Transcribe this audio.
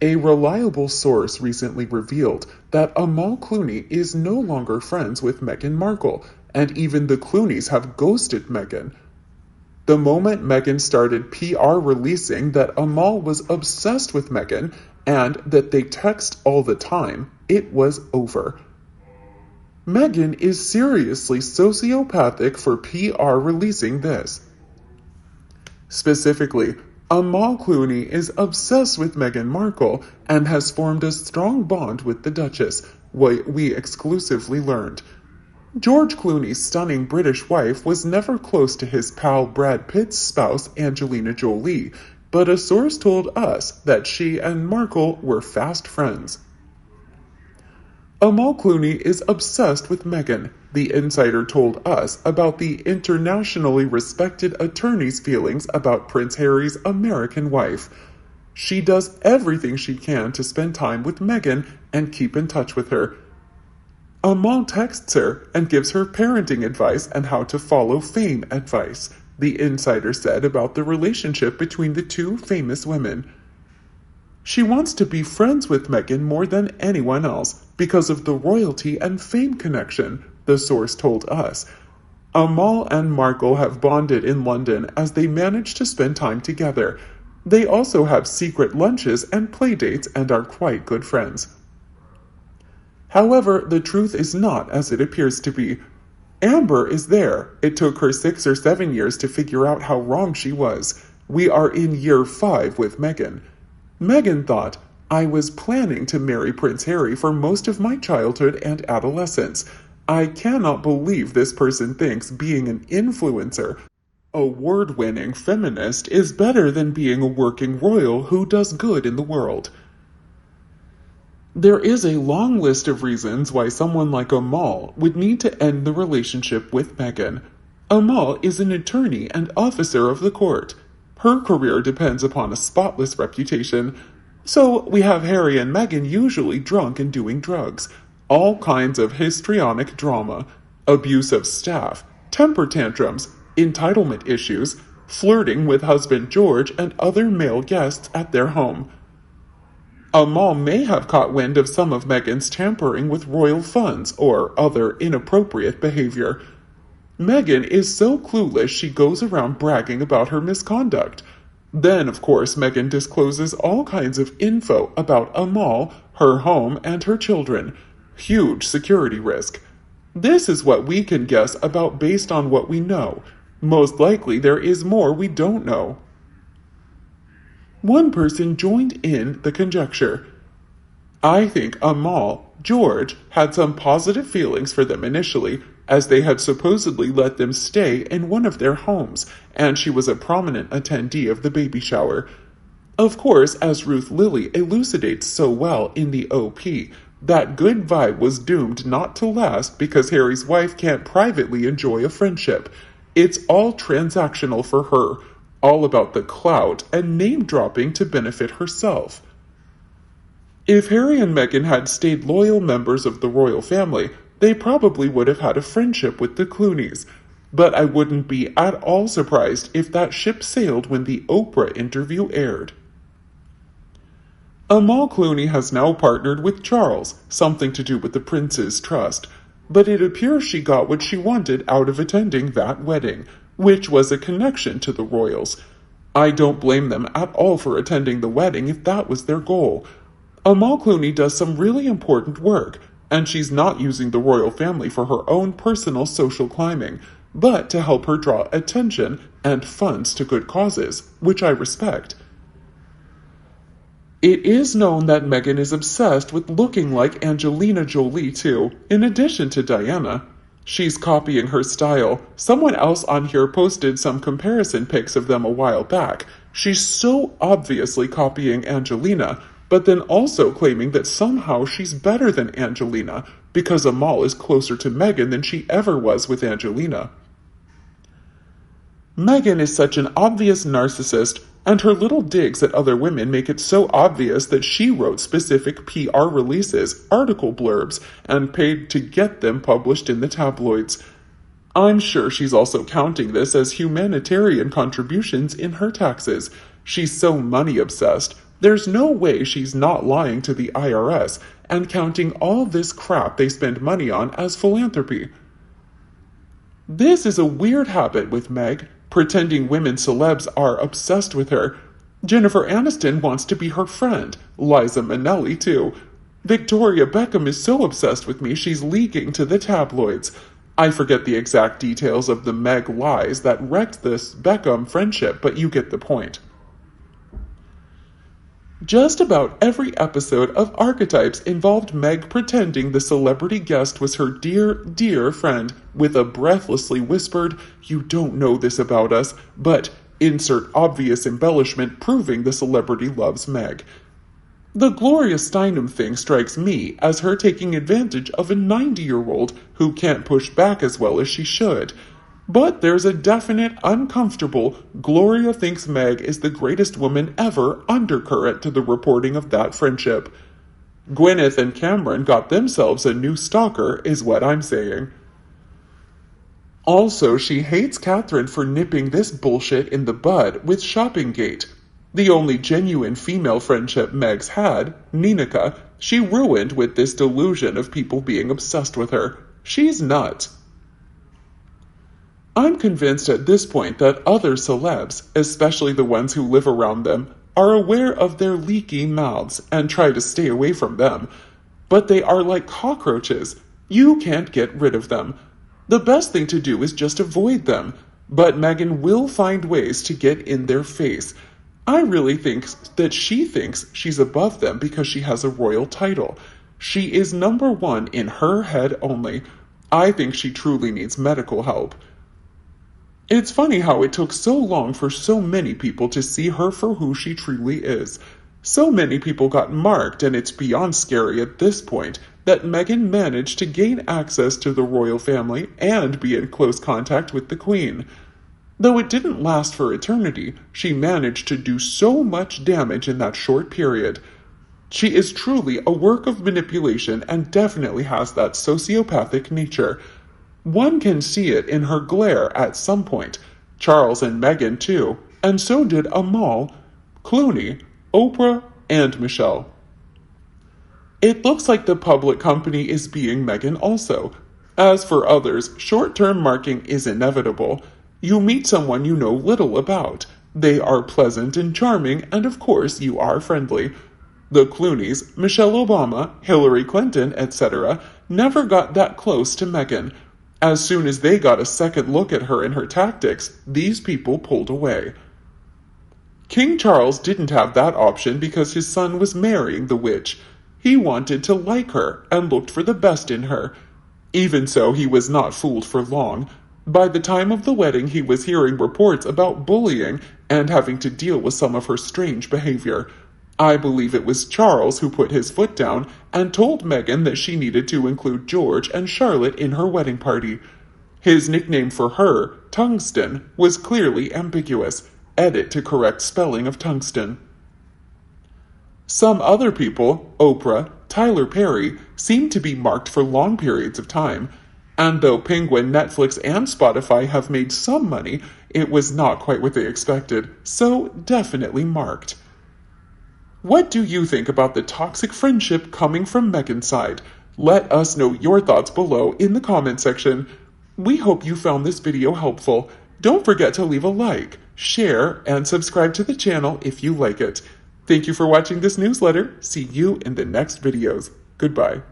A reliable source recently revealed that Amal Clooney is no longer friends with Meghan Markle, and even the Clooneys have ghosted Meghan. The moment Meghan started PR releasing that Amal was obsessed with Meghan and that they text all the time, it was over. Meghan is seriously sociopathic for PR releasing this. Specifically, Amal Clooney is obsessed with Meghan Markle and has formed a strong bond with the Duchess, what we exclusively learned. George Clooney's stunning British wife was never close to his pal Brad Pitt's spouse Angelina Jolie, but a source told us that she and Markle were fast friends. Amal Clooney is obsessed with Meghan, the insider told us about the internationally respected attorney's feelings about Prince Harry's American wife. She does everything she can to spend time with Meghan and keep in touch with her. Amal texts her and gives her parenting advice and how to follow fame advice, the insider said about the relationship between the two famous women. She wants to be friends with Meghan more than anyone else because of the royalty and fame connection, the source told us. Amal and Markle have bonded in London as they manage to spend time together. They also have secret lunches and playdates and are quite good friends. However, the truth is not as it appears to be. Amber is there. It took her 6 or 7 years to figure out how wrong she was. We are in year 5 with Meghan. Meghan thought, I was planning to marry Prince Harry for most of my childhood and adolescence. I cannot believe this person thinks being an influencer, award-winning feminist, is better than being a working royal who does good in the world. There is a long list of reasons why someone like Amal would need to end the relationship with Meghan. Amal is an attorney and officer of the court. Her career depends upon a spotless reputation. So we have Harry and Meghan usually drunk and doing drugs. All kinds of histrionic drama, abuse of staff, temper tantrums, entitlement issues, flirting with husband George and other male guests at their home. Amal may have caught wind of some of Meghan's tampering with royal funds or other inappropriate behavior. Meghan is so clueless she goes around bragging about her misconduct. Then, of course, Meghan discloses all kinds of info about Amal, her home, and her children. Huge security risk. This is what we can guess about based on what we know. Most likely there is more we don't know. One person joined in the conjecture. I think Amal, George, had some positive feelings for them initially, as they had supposedly let them stay in one of their homes, and she was a prominent attendee of the baby shower. Of course, as Ruth Lilly elucidates so well in the OP, that good vibe was doomed not to last because Harry's wife can't privately enjoy a friendship. It's all transactional for her, all about the clout and name-dropping to benefit herself. If Harry and Meghan had stayed loyal members of the royal family, they probably would have had a friendship with the Clooneys. But I wouldn't be at all surprised if that ship sailed when the Oprah interview aired. Amal Clooney has now partnered with Charles, something to do with the prince's trust, but it appears she got what she wanted out of attending that wedding, which was a connection to the royals. I don't blame them at all for attending the wedding if that was their goal. Amal Clooney does some really important work, and she's not using the royal family for her own personal social climbing, but to help her draw attention and funds to good causes, which I respect. It is known that Meghan is obsessed with looking like Angelina Jolie too, in addition to Diana. She's copying her style. Someone else on here posted some comparison pics of them a while back. She's so obviously copying Angelina, but then also claiming that somehow she's better than Angelina because Amal is closer to Meghan than she ever was with Angelina. Meghan is such an obvious narcissist, and her little digs at other women make it so obvious that she wrote specific PR releases, article blurbs, and paid to get them published in the tabloids. I'm sure she's also counting this as humanitarian contributions in her taxes. She's so money obsessed. There's no way she's not lying to the IRS and counting all this crap they spend money on as philanthropy. This is a weird habit with Meg, pretending women celebs are obsessed with her. Jennifer Aniston wants to be her friend, Liza Minnelli too. Victoria Beckham is so obsessed with me she's leaking to the tabloids. I forget the exact details of the Meg lies that wrecked this Beckham friendship, but you get the point. Just about every episode of Archetypes involved Meg pretending the celebrity guest was her dear, dear friend with a breathlessly whispered, "You don't know this about us," but insert obvious embellishment proving the celebrity loves Meg. The Gloria Steinem thing strikes me as her taking advantage of a 90-year-old who can't push back as well as she should. But there's a definite, uncomfortable, Gloria thinks Meg is the greatest woman ever undercurrent to the reporting of that friendship. Gwyneth and Cameron got themselves a new stalker, is what I'm saying. Also, she hates Catherine for nipping this bullshit in the bud with Shoppinggate. The only genuine female friendship Meg's had, Ninika, she ruined with this delusion of people being obsessed with her. She's nuts. I'm convinced at this point that other celebs, especially the ones who live around them, are aware of their leaky mouths and try to stay away from them. But they are like cockroaches. You can't get rid of them. The best thing to do is just avoid them. But Meghan will find ways to get in their face. I really think that she thinks she's above them because she has a royal title. She is number one in her head only. I think she truly needs medical help. It's funny how it took so long for so many people to see her for who she truly is. So many people got marked, and it's beyond scary at this point that Meghan managed to gain access to the royal family and be in close contact with the Queen. Though it didn't last for eternity, she managed to do so much damage in that short period. She is truly a work of manipulation and definitely has that sociopathic nature. One can see it in her glare at some point. Charles and Meghan too, and so did Amal, Clooney, Oprah, and Michelle. It looks like the public company is being Meghan also. As for others, short-term marking is inevitable. You meet someone you know little about. They are pleasant and charming, and of course you are friendly. The Clooneys, Michelle Obama, Hillary Clinton, etc. never got that close to Meghan. As soon as they got a second look at her and her tactics, these people pulled away. King Charles didn't have that option because his son was marrying the witch. He wanted to like her and looked for the best in her. Even so, he was not fooled for long. By the time of the wedding, he was hearing reports about bullying and having to deal with some of her strange behavior. I believe it was Charles who put his foot down and told Meghan that she needed to include George and Charlotte in her wedding party. His nickname for her, Tungsten, was clearly ambiguous. Edit to correct spelling of tungsten. Some other people, Oprah, Tyler Perry, seem to be marked for long periods of time. And though Penguin, Netflix, and Spotify have made some money, it was not quite what they expected, so definitely marked. What do you think about the toxic friendship coming from Meghan's side? Let us know your thoughts below in the comment section. We hope you found this video helpful. Don't forget to leave a like, share, and subscribe to the channel if you like it. Thank you for watching this newsletter. See you in the next videos. Goodbye.